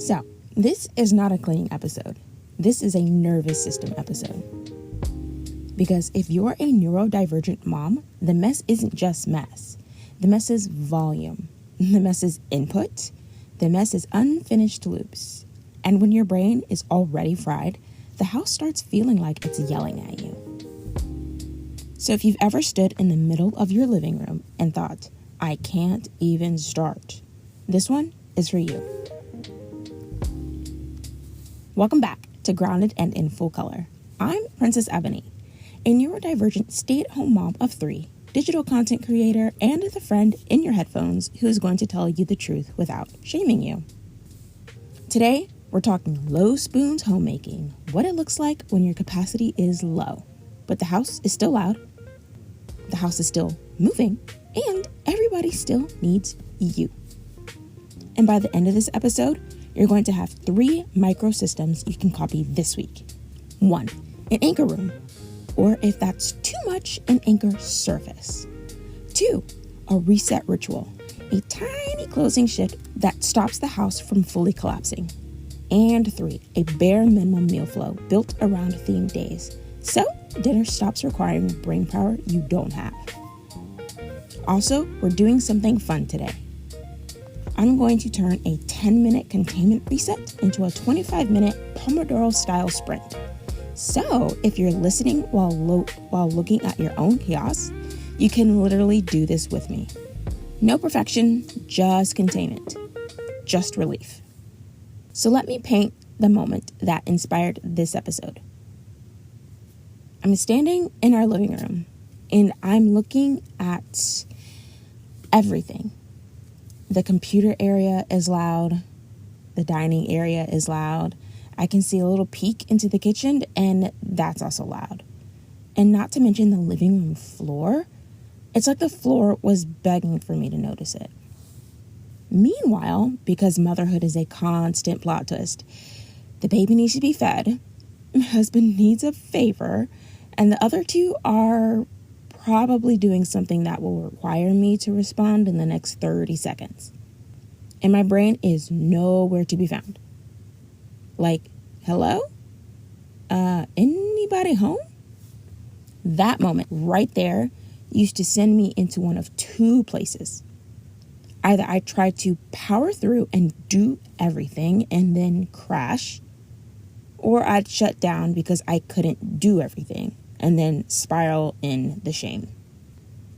So, this is not a cleaning episode. This is a nervous system episode. Because if you're a neurodivergent mom, the mess isn't just mess. The mess is volume. The mess is input. The mess is unfinished loops. And when your brain is already fried, the house starts feeling like it's yelling at you. So if you've ever stood in the middle of your living room and thought, I can't even start, this one is for you. Welcome back to Grounded and in Full Color. I'm Princess Ebony, a neurodivergent stay-at-home mom of 3, digital content creator, and the friend in your headphones who is going to tell you the truth without shaming you. Today, we're talking low spoons homemaking, what it looks like when your capacity is low, but the house is still loud, the house is still moving, and everybody still needs you. And by the end of this episode, you're going to have 3 microsystems you can copy this week. 1, an anchor room, or if that's too much, an anchor surface. 2, a reset ritual, a tiny closing shift that stops the house from fully collapsing. And 3, a bare minimum meal flow built around themed days, so dinner stops requiring brain power you don't have. Also, we're doing something fun today. I'm going to turn a 10-minute containment reset into a 25-minute Pomodoro-style sprint. So if you're listening while looking at your own chaos, you can literally do this with me. No perfection, just containment, just relief. So let me paint the moment that inspired this episode. I'm standing in our living room and I'm looking at everything. The computer area is loud. The dining area is loud. I can see a little peek into the kitchen, and that's also loud. And not to mention the living room floor. It's like the floor was begging for me to notice it. Meanwhile, because motherhood is a constant plot twist, the baby needs to be fed, my husband needs a favor, and the other 2 are probably doing something that will require me to respond in the next 30 seconds. And my brain is nowhere to be found. Like, hello? Anybody home? That moment right there used to send me into one of 2 places. Either I tried to power through and do everything and then crash, or I'd shut down because I couldn't do everything and then spiral in the shame.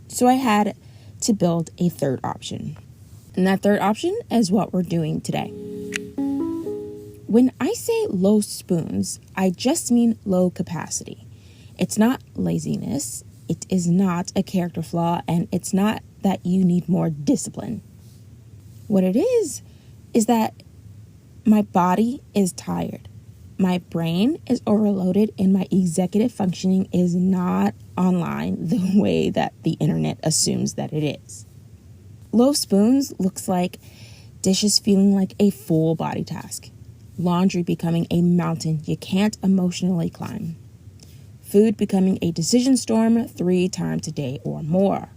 So I had to build a third option. And that third option is what we're doing today. When I say low spoons, I just mean low capacity. It's not laziness, it is not a character flaw, and it's not that you need more discipline. What it is that my body is tired. My brain is overloaded and my executive functioning is not online the way that the internet assumes that it is. Low spoons looks like dishes feeling like a full body task. Laundry becoming a mountain you can't emotionally climb. Food becoming a decision storm 3 times a day or more.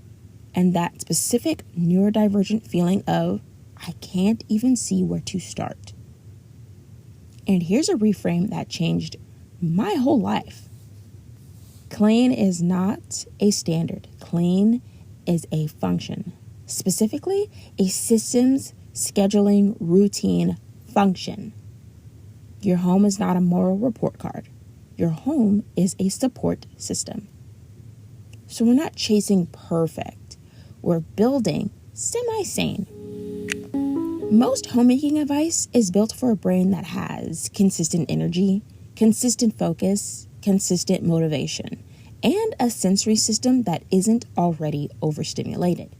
And that specific neurodivergent feeling of, I can't even see where to start. And here's a reframe that changed my whole life. Clean is not a standard. Clean is a function. Specifically, a systems, scheduling, routine function. Your home is not a moral report card. Your home is a support system. So we're not chasing perfect. We're building semi-sane. Most homemaking advice is built for a brain that has consistent energy, consistent focus, consistent motivation, and a sensory system that isn't already overstimulated.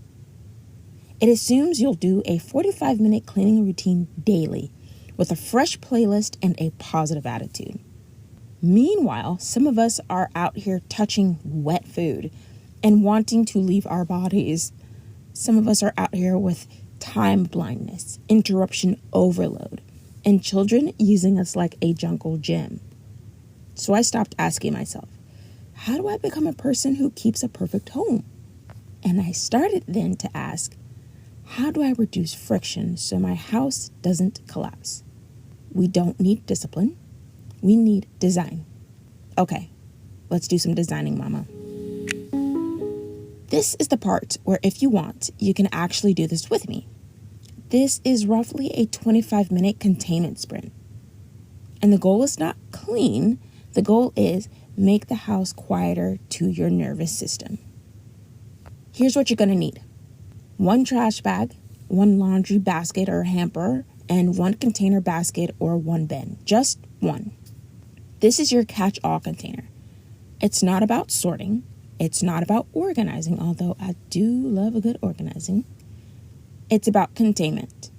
It assumes you'll do a 45-minute cleaning routine daily with a fresh playlist and a positive attitude. Meanwhile, some of us are out here touching wet food and wanting to leave our bodies. Some of us are out here with time blindness, interruption overload, and children using us like a jungle gym. So I stopped asking myself, how do I become a person who keeps a perfect home? And I started then to ask, how do I reduce friction so my house doesn't collapse? We don't need discipline. We need design. Okay, let's do some designing, mama. This is the part where, if you want, you can actually do this with me. This is roughly a 25-minute containment sprint. And the goal is not clean. The goal is make the house quieter to your nervous system. Here's what you're going to need. 1 trash bag, 1 laundry basket or hamper, and 1 container basket or 1 bin. Just 1. This is your catch-all container. It's not about sorting. It's not about organizing, although I do love a good organizing. It's about containment,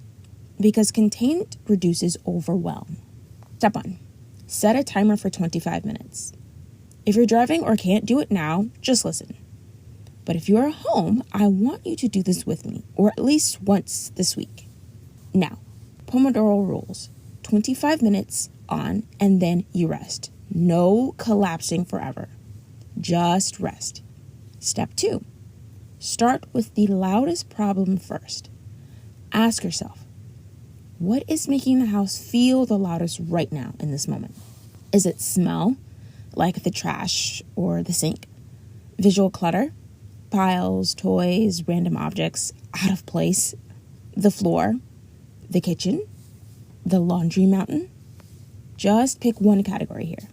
because containment reduces overwhelm. Step 1, set a timer for 25 minutes. If you're driving or can't do it now, just listen. But if you are home, I want you to do this with me, or at least once this week. Now, Pomodoro rules, 25 minutes on, and then you rest. No collapsing forever. Just rest. Step 2, start with the loudest problem first. Ask yourself, what is making the house feel the loudest right now in this moment? Is it smell, like the trash or the sink? Visual clutter, piles, toys, random objects out of place, the floor, the kitchen, the laundry mountain? Just pick one category here.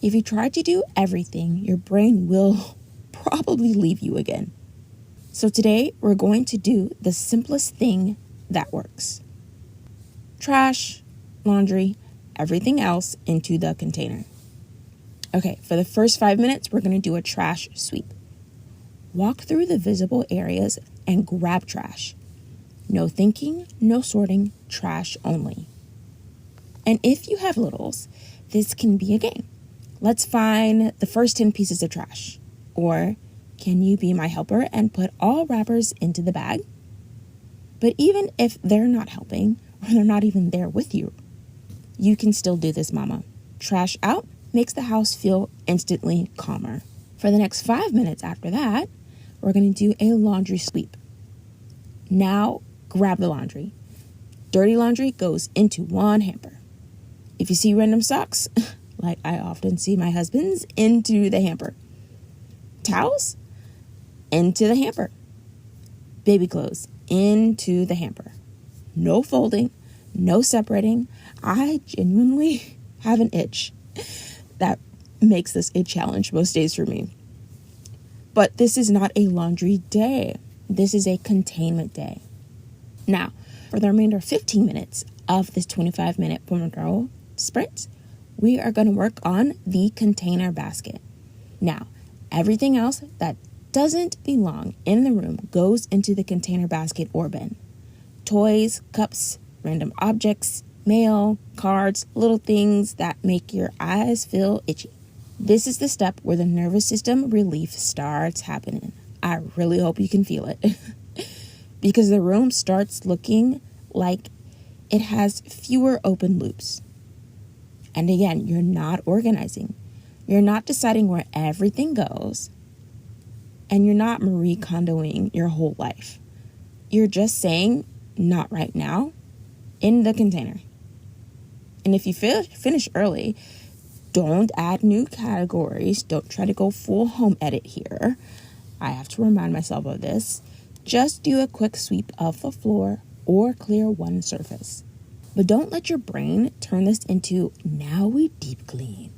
If you try to do everything, your brain will probably leave you again. So today, we're going to do the simplest thing that works. Trash, laundry, everything else into the container. Okay, for the first 5 minutes, we're going to do a trash sweep. Walk through the visible areas and grab trash. No thinking, no sorting, trash only. And if you have littles, this can be a game. Let's find the first 10 pieces of trash. Or, can you be my helper and put all wrappers into the bag? But even if they're not helping, or they're not even there with you, you can still do this, mama. Trash out makes the house feel instantly calmer. For the next 5 minutes after that, we're going to do a laundry sweep. Now, grab the laundry. Dirty laundry goes into 1 hamper. If you see random socks, like I often see my husband's, into the hamper. Towels, into the hamper. Baby clothes, into the hamper. No folding, no separating. I genuinely have an itch that makes this a challenge most days for me. But this is not a laundry day. This is a containment day. Now, for the remainder of 15 minutes of this 25-minute Pomodoro sprint, we are going to work on the container basket. Now, everything else that doesn't belong in the room goes into the container basket or bin. Toys, cups, random objects, mail, cards, little things that make your eyes feel itchy. This is the step where the nervous system relief starts happening. I really hope you can feel it. Because the room starts looking like it has fewer open loops. And again, you're not organizing. You're not deciding where everything goes. And you're not Marie Kondoing your whole life. You're just saying, not right now, in the container. And if you finish early, don't add new categories. Don't try to go full home edit here. I have to remind myself of this. Just do a quick sweep of the floor or clear one surface. But don't let your brain turn this into, now we deep clean.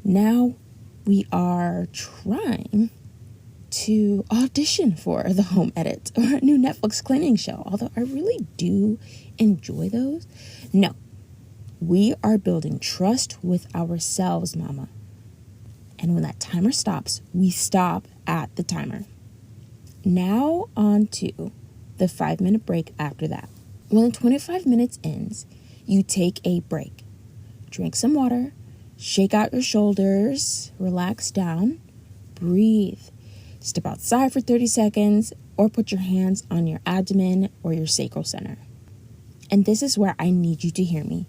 Now we are trying to audition for the home edit or a new Netflix cleaning show, although I really do enjoy those. No, we are building trust with ourselves, mama. And when that timer stops, we stop at the timer. Now on to the 5-minute break after that. When the 25 minutes ends, you take a break. Drink some water, shake out your shoulders, relax down, breathe. Step outside for 30 seconds or put your hands on your abdomen or your sacral center. And this is where I need you to hear me.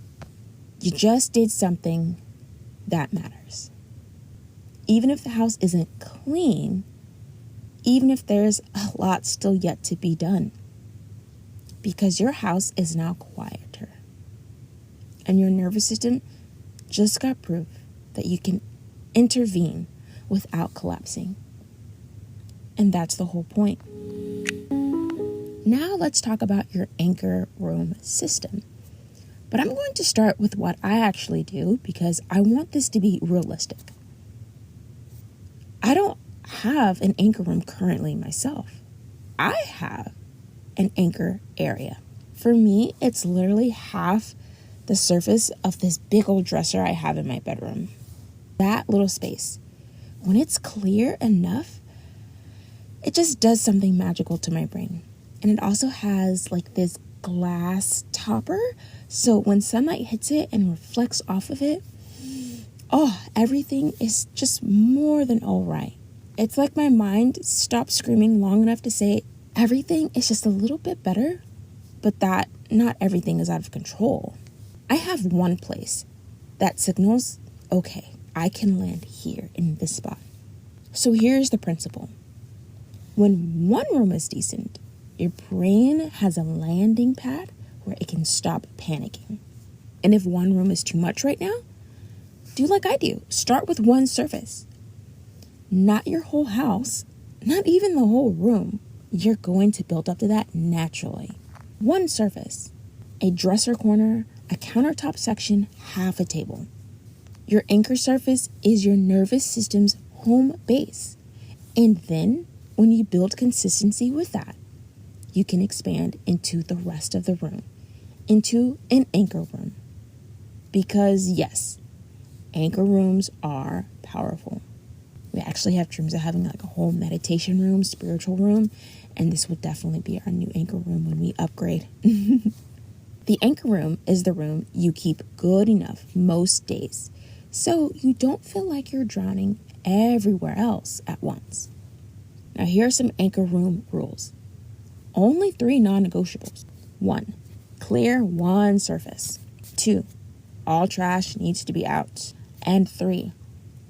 You just did something that matters. Even if the house isn't clean, even if there's a lot still yet to be done, because your house is now quieter. and your nervous system just got proof that you can intervene without collapsing. And that's the whole point. Now let's talk about your anchor room system. But I'm going to start with what I actually do because I want this to be realistic. I don't have an anchor room currently myself. I have an anchor area. For me, it's literally half the surface of this big old dresser I have in my bedroom. That little space, when it's clear enough, it just does something magical to my brain. And it also has like this glass topper, so when sunlight hits it and reflects off of it, everything is just more than all right. It's like my mind stopped screaming long enough to say everything is just a little bit better, but that not everything is out of control. I have one place that signals, okay, I can land here in this spot. So here's the principle. When one room is decent, your brain has a landing pad where it can stop panicking. And if one room is too much right now, do like I do. Start with one surface. Not your whole house, not even the whole room. You're going to build up to that naturally. One surface, a dresser corner, a countertop section, half a table. Your anchor surface is your nervous system's home base. And then when you build consistency with that, you can expand into the rest of the room, into an anchor room. Because yes, anchor rooms are powerful. We actually have dreams of having like a whole meditation room, spiritual room, and this will definitely be our new anchor room when we upgrade. The anchor room is the room you keep good enough most days, so you don't feel like you're drowning everywhere else at once. Now here are some anchor room rules. Only 3 non-negotiables. 1, clear one surface. 2, all trash needs to be out. And 3,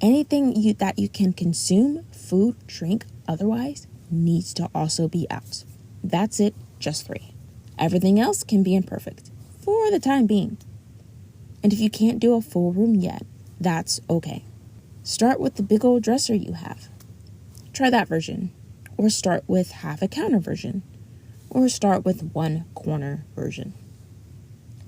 anything that you can consume, food, drink, otherwise, needs to also be out. That's it, just 3. Everything else can be imperfect for the time being. And if you can't do a full room yet, that's okay. Start with the big old dresser you have. Try that version. Or start with half a counter version. Or start with one corner version.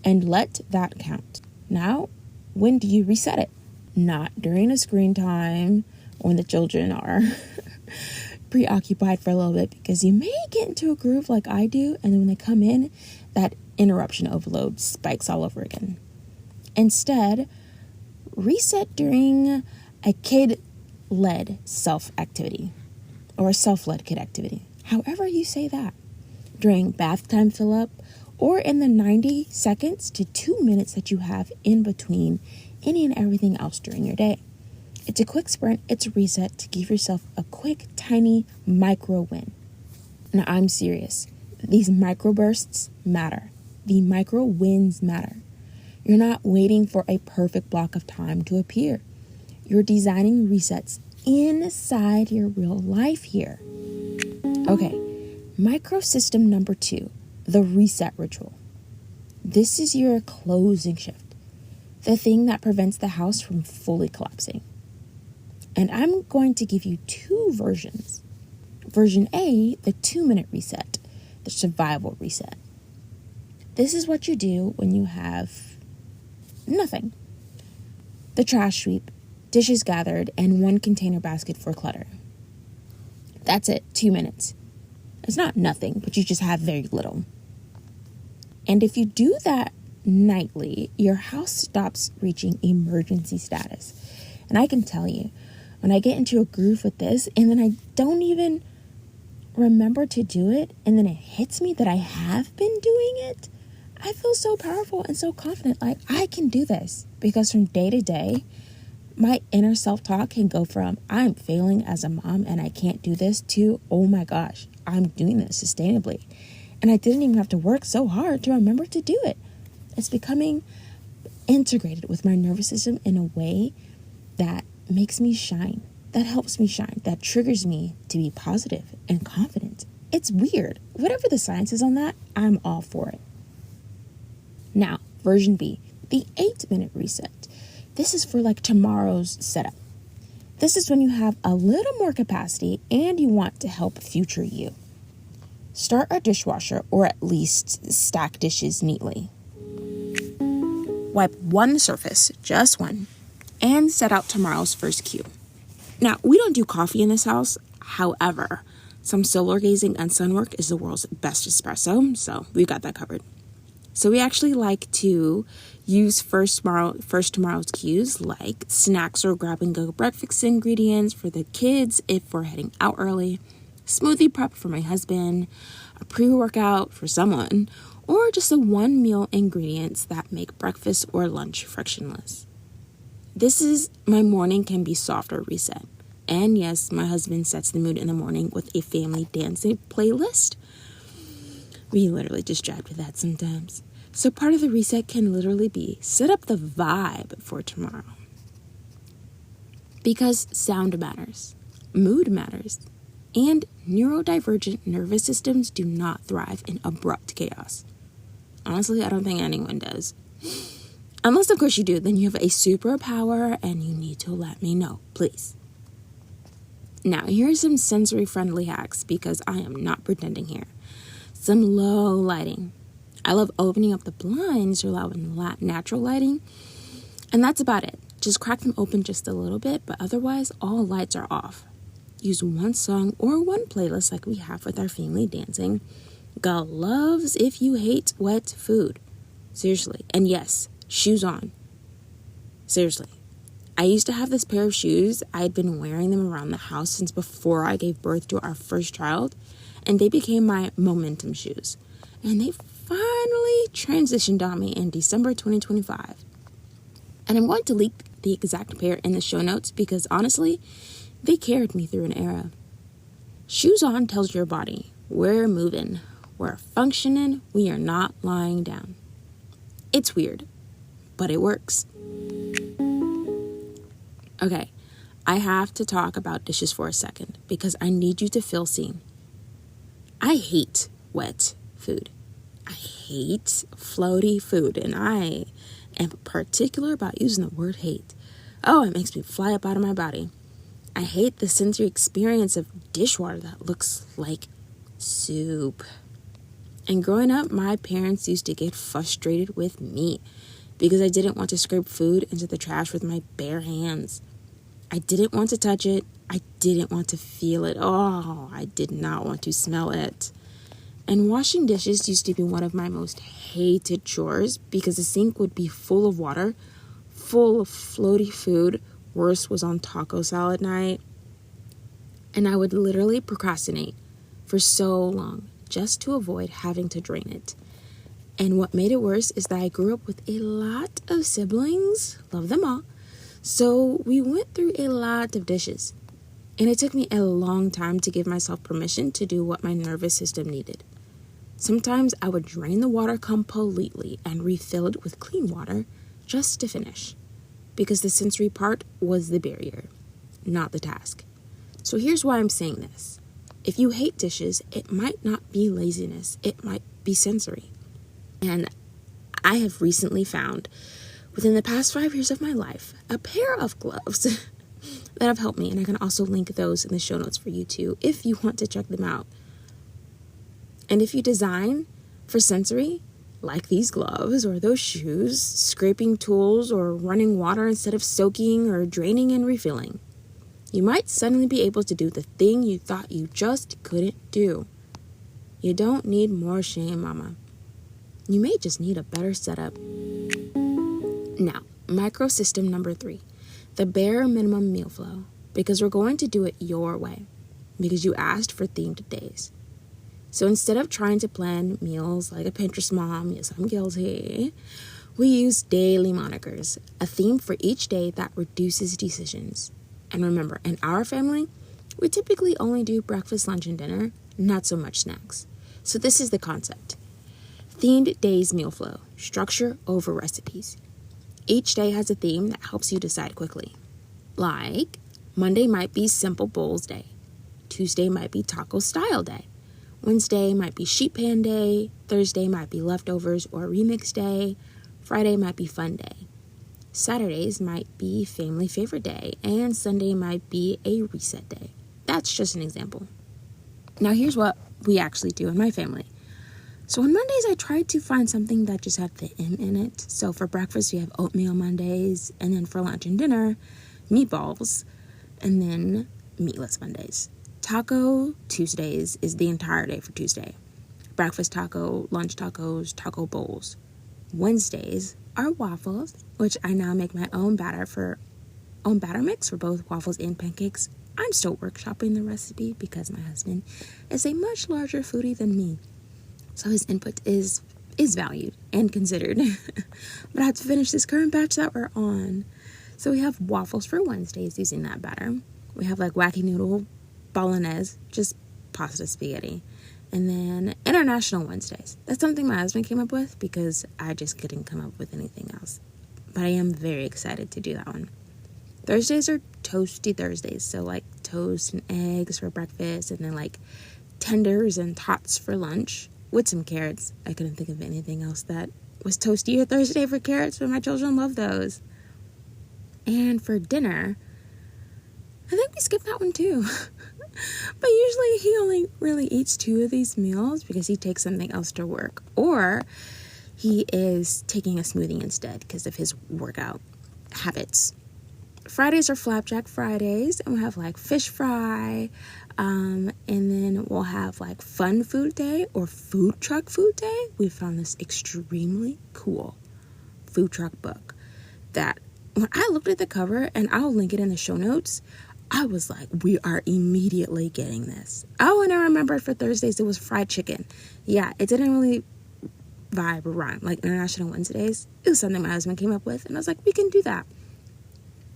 And let that count. Now, when do you reset it? Not during a screen time when the children are preoccupied for a little bit, because you may get into a groove like I do, and then when they come in, that interruption overload spikes all over again. Instead, reset during a kid-led self-activity or a self-led kid activity, however you say that. During bath time fill-up, or in the 90 seconds to 2 minutes that you have in between any and everything else during your day. It's a quick sprint, it's a reset to give yourself a quick, tiny micro win. Now, I'm serious. These micro bursts matter. The micro wins matter. You're not waiting for a perfect block of time to appear. You're designing resets inside your real life here. Okay. Micro system number 2, the reset ritual. This is your closing shift, the thing that prevents the house from fully collapsing. And I'm going to give you 2 versions. Version A, the 2-minute reset, the survival reset. This is what you do when you have nothing. The trash sweep, dishes gathered, and 1 container basket for clutter. That's it, 2 minutes. It's not nothing, but you just have very little. And if you do that nightly, your house stops reaching emergency status. And I can tell you, when I get into a groove with this, and then I don't even remember to do it, and then it hits me that I have been doing it, I feel so powerful and so confident, like I can do this. Because from day to day, my inner self-talk can go from, I'm failing as a mom and I can't do this, to, oh my gosh, I'm doing this sustainably. And I didn't even have to work so hard to remember to do it. It's becoming integrated with my nervous system in a way that makes me shine, that helps me shine, that triggers me to be positive and confident. It's weird. Whatever the science is on that, I'm all for it. Now, version B, The 8-minute reset. This is for like tomorrow's setup. This is when you have a little more capacity and you want to help future you. Start a dishwasher or at least stack dishes neatly. Wipe one surface, just one, and set out tomorrow's first cue. Now, we don't do coffee in this house. However, some solar gazing and sun work is the world's best espresso, so we've got that covered. So we actually like to use first tomorrow's cues like snacks or grab and go breakfast ingredients for the kids if we're heading out early, smoothie prep for my husband, a pre-workout for someone, or just the one meal ingredients that make breakfast or lunch frictionless. This is my morning can be softer reset. And yes, my husband sets the mood in the morning with a family dancing playlist. We literally just jive with that sometimes. So part of the reset can literally be set up the vibe for tomorrow. Because sound matters, mood matters, and neurodivergent nervous systems do not thrive in abrupt chaos. Honestly, I don't think anyone does. Unless, of course, you do, then you have a superpower and you need to let me know, please. Now, here are some sensory-friendly hacks because I am not pretending here. Some low lighting. I love opening up the blinds or allowing natural lighting, and that's about it. Just crack them open just a little bit, but otherwise, all lights are off. Use one song or one playlist like we have with our family dancing. Gloves if you hate wet food. Seriously. And yes, shoes on. Seriously. I used to have this pair of shoes. I had been wearing them around the house since before I gave birth to our first child, and they became my momentum shoes. And they finally transitioned on me in December 2025. And I'm going to link the exact pair in the show notes because honestly, they carried me through an era. Shoes on tells your body, we're moving, we're functioning, we are not lying down. It's weird, but it works. Okay, I have to talk about dishes for a second because I need you to feel seen. I hate wet food. I hate floaty food, and I am particular about using the word hate. Oh, it makes me fly up out of my body. I hate the sensory experience of dishwater that looks like soup. And growing up, my parents used to get frustrated with me because I didn't want to scrape food into the trash with my bare hands. I didn't want to touch it. I didn't want to feel it. Oh, I did not want to smell it. And washing dishes used to be one of my most hated chores because the sink would be full of water, full of floaty food. Worse was on taco salad night. And I would literally procrastinate for so long just to avoid having to drain it. And what made it worse is that I grew up with a lot of siblings, love them all. So we went through a lot of dishes. And it took me a long time to give myself permission to do what my nervous system needed. Sometimes I would drain the water completely and refill it with clean water just to finish. Because the sensory part was the barrier, not the task. So here's why I'm saying this. If you hate dishes, it might not be laziness. It might be sensory. And I have recently found, within the past 5 years of my life, a pair of gloves that have helped me. And I can also link those in the show notes for you too, if you want to check them out. And if you design for sensory, like these gloves or those shoes, scraping tools or running water instead of soaking or draining and refilling, you might suddenly be able to do the thing you thought you just couldn't do. You don't need more shame, mama. You may just need a better setup. Now, micro system number 3, the bare minimum meal flow, because we're going to do it your way, because you asked for themed days. So instead of trying to plan meals like a Pinterest mom, yes, I'm guilty, we use daily monikers, a theme for each day that reduces decisions. And remember, in our family, we typically only do breakfast, lunch, and dinner, not so much snacks. So this is the concept. Themed days meal flow, structure over recipes. Each day has a theme that helps you decide quickly. Like, Monday might be simple bowls day. Tuesday might be taco style day. Wednesday might be sheet pan day. Thursday might be leftovers or remix day. Friday might be fun day. Saturdays might be family favorite day, and Sunday might be a reset day. That's just an example. Now here's what we actually do in my family. So on Mondays, I try to find something that just had the M in it. So for breakfast, we have oatmeal Mondays, and then for lunch and dinner, meatballs, and then meatless Mondays. Taco Tuesdays is the entire day for Tuesday. Breakfast taco, lunch tacos, taco bowls. Wednesdays are waffles, which I now make my own batter mix for both waffles and pancakes. I'm still workshopping the recipe because my husband is a much larger foodie than me. So his input is valued and considered. But I have to finish this current batch that we're on. So we have waffles for Wednesdays using that batter. We have like wacky noodle bolognese, just pasta spaghetti. And then International Wednesdays. That's something my husband came up with because I just couldn't come up with anything else. But I am very excited to do that one. Thursdays are Toasty Thursdays. So like toast and eggs for breakfast, and then like tenders and tots for lunch with some carrots. I couldn't think of anything else that was toasty or Thursday for carrots, but my children love those. And for dinner, I think we skip that one too. But usually he only really eats 2 of these meals because he takes something else to work, or he is taking a smoothie instead because of his workout habits. Fridays are Flapjack Fridays, and we'll have like fish fry, and then we'll have like fun food day or food truck food day. We found this extremely cool food truck book that when I looked at the cover, and I'll link it in the show notes, I was like, we are immediately getting this. Oh, and I remembered for Thursdays, it was fried chicken. Yeah, it didn't really vibe or rhyme like International Wednesdays. It was something my husband came up with, and I was like, we can do that.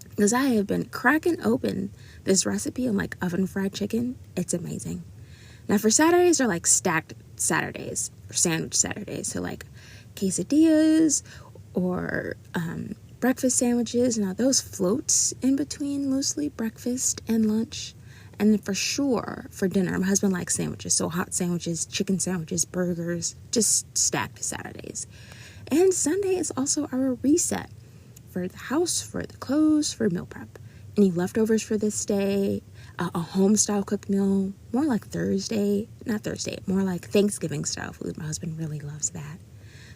Because I have been cracking open this recipe on like oven fried chicken. It's amazing. Now for Saturdays are like stacked Saturdays or sandwich Saturdays. So like quesadillas or breakfast sandwiches. Now those float in between loosely breakfast and lunch. And then for sure for dinner, my husband likes sandwiches. So hot sandwiches, chicken sandwiches, burgers, just stacked Saturdays. And Sunday is also our reset. For the house, for the clothes, for meal prep. Any leftovers for this day, a home-style cooked meal, more like more like Thanksgiving-style food. My husband really loves that.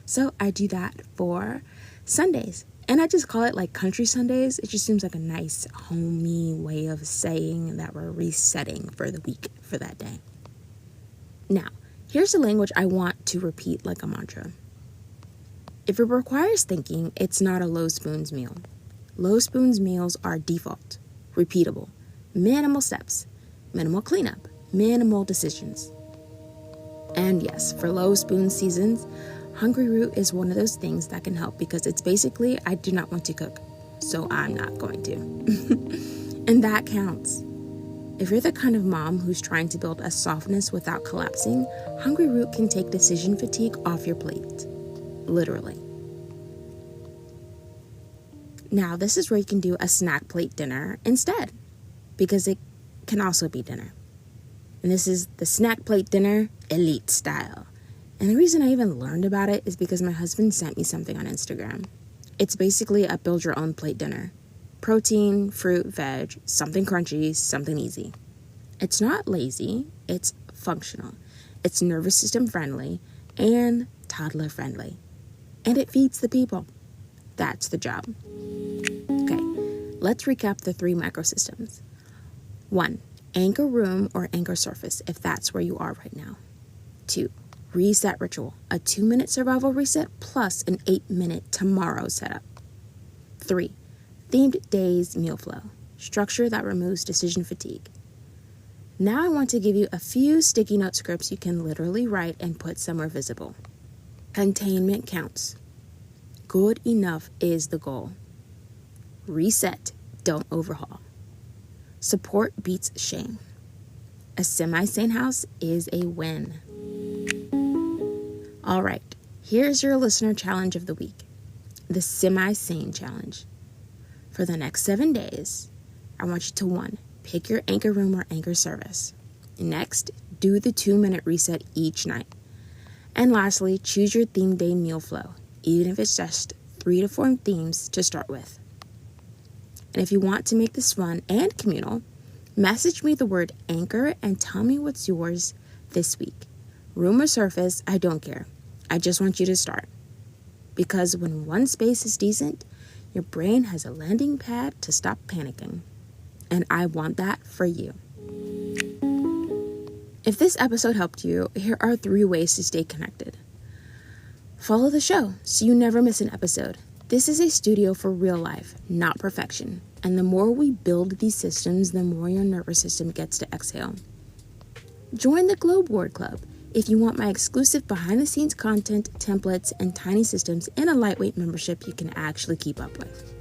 So I do that for Sundays. And I just call it like country Sundays. It just seems like a nice, homey way of saying that we're resetting for the week for that day. Now, here's the language I want to repeat like a mantra. If it requires thinking, it's not a low spoons meal. Low spoons meals are default, repeatable, minimal steps, minimal cleanup, minimal decisions. And yes, for low spoon seasons, Hungryroot is one of those things that can help because it's basically, I do not want to cook, so I'm not going to. And that counts. If you're the kind of mom who's trying to build a softness without collapsing, Hungryroot can take decision fatigue off your plate. Literally. Now, this is where you can do a snack plate dinner instead, because it can also be dinner. And this is the snack plate dinner elite style. And the reason I even learned about it is because my husband sent me something on Instagram. It's basically a build your own plate dinner. Protein, fruit, veg, something crunchy, something easy. It's not lazy, it's functional. It's nervous system friendly and toddler friendly. And it feeds the people. That's the job. Okay, let's recap the 3 microsystems. 1, anchor room or anchor surface, if that's where you are right now. 2, reset ritual, a 2-minute survival reset plus an 8-minute tomorrow setup. 3, themed days meal flow, structure that removes decision fatigue. Now I want to give you a few sticky note scripts you can literally write and put somewhere visible. Containment counts. Good enough is the goal. Reset, don't overhaul. Support beats shame. A semi-sane house is a win. All right, here's your listener challenge of the week. The Semi-Sane challenge. For the next 7 days, I want you to 1, pick your anchor room or anchor service. Next, do the 2-minute reset each night. And lastly, choose your theme day meal flow, even if it's just 3 to 4 themes to start with. And if you want to make this fun and communal, message me the word anchor and tell me what's yours this week. Room or surface, I don't care. I just want you to start. Because when one space is decent, your brain has a landing pad to stop panicking. And I want that for you. If this episode helped you, here are 3 ways to stay connected. Follow the show so you never miss an episode. This is a studio for real life, not perfection. And the more we build these systems, the more your nervous system gets to exhale. Join the Glow Board Club if you want my exclusive behind-the-scenes content, templates, and tiny systems in a lightweight membership you can actually keep up with.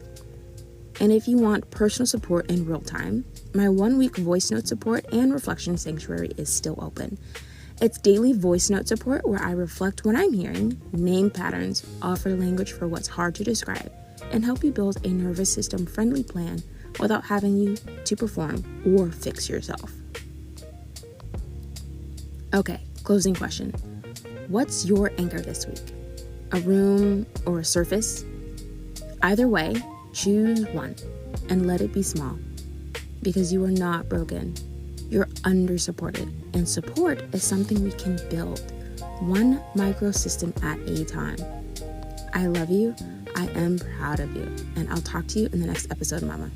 And if you want personal support in real time, my 1-week voice note support and reflection sanctuary is still open. It's daily voice note support where I reflect what I'm hearing, name patterns, offer language for what's hard to describe, and help you build a nervous system friendly plan without having you to perform or fix yourself. Okay, closing question. What's your anchor this week? A room or a surface? Either way, choose one and let it be small, because you are not broken. You're under-supported, and support is something we can build, one micro system at a time. I love you, I am proud of you, and I'll talk to you in the next episode, Mama.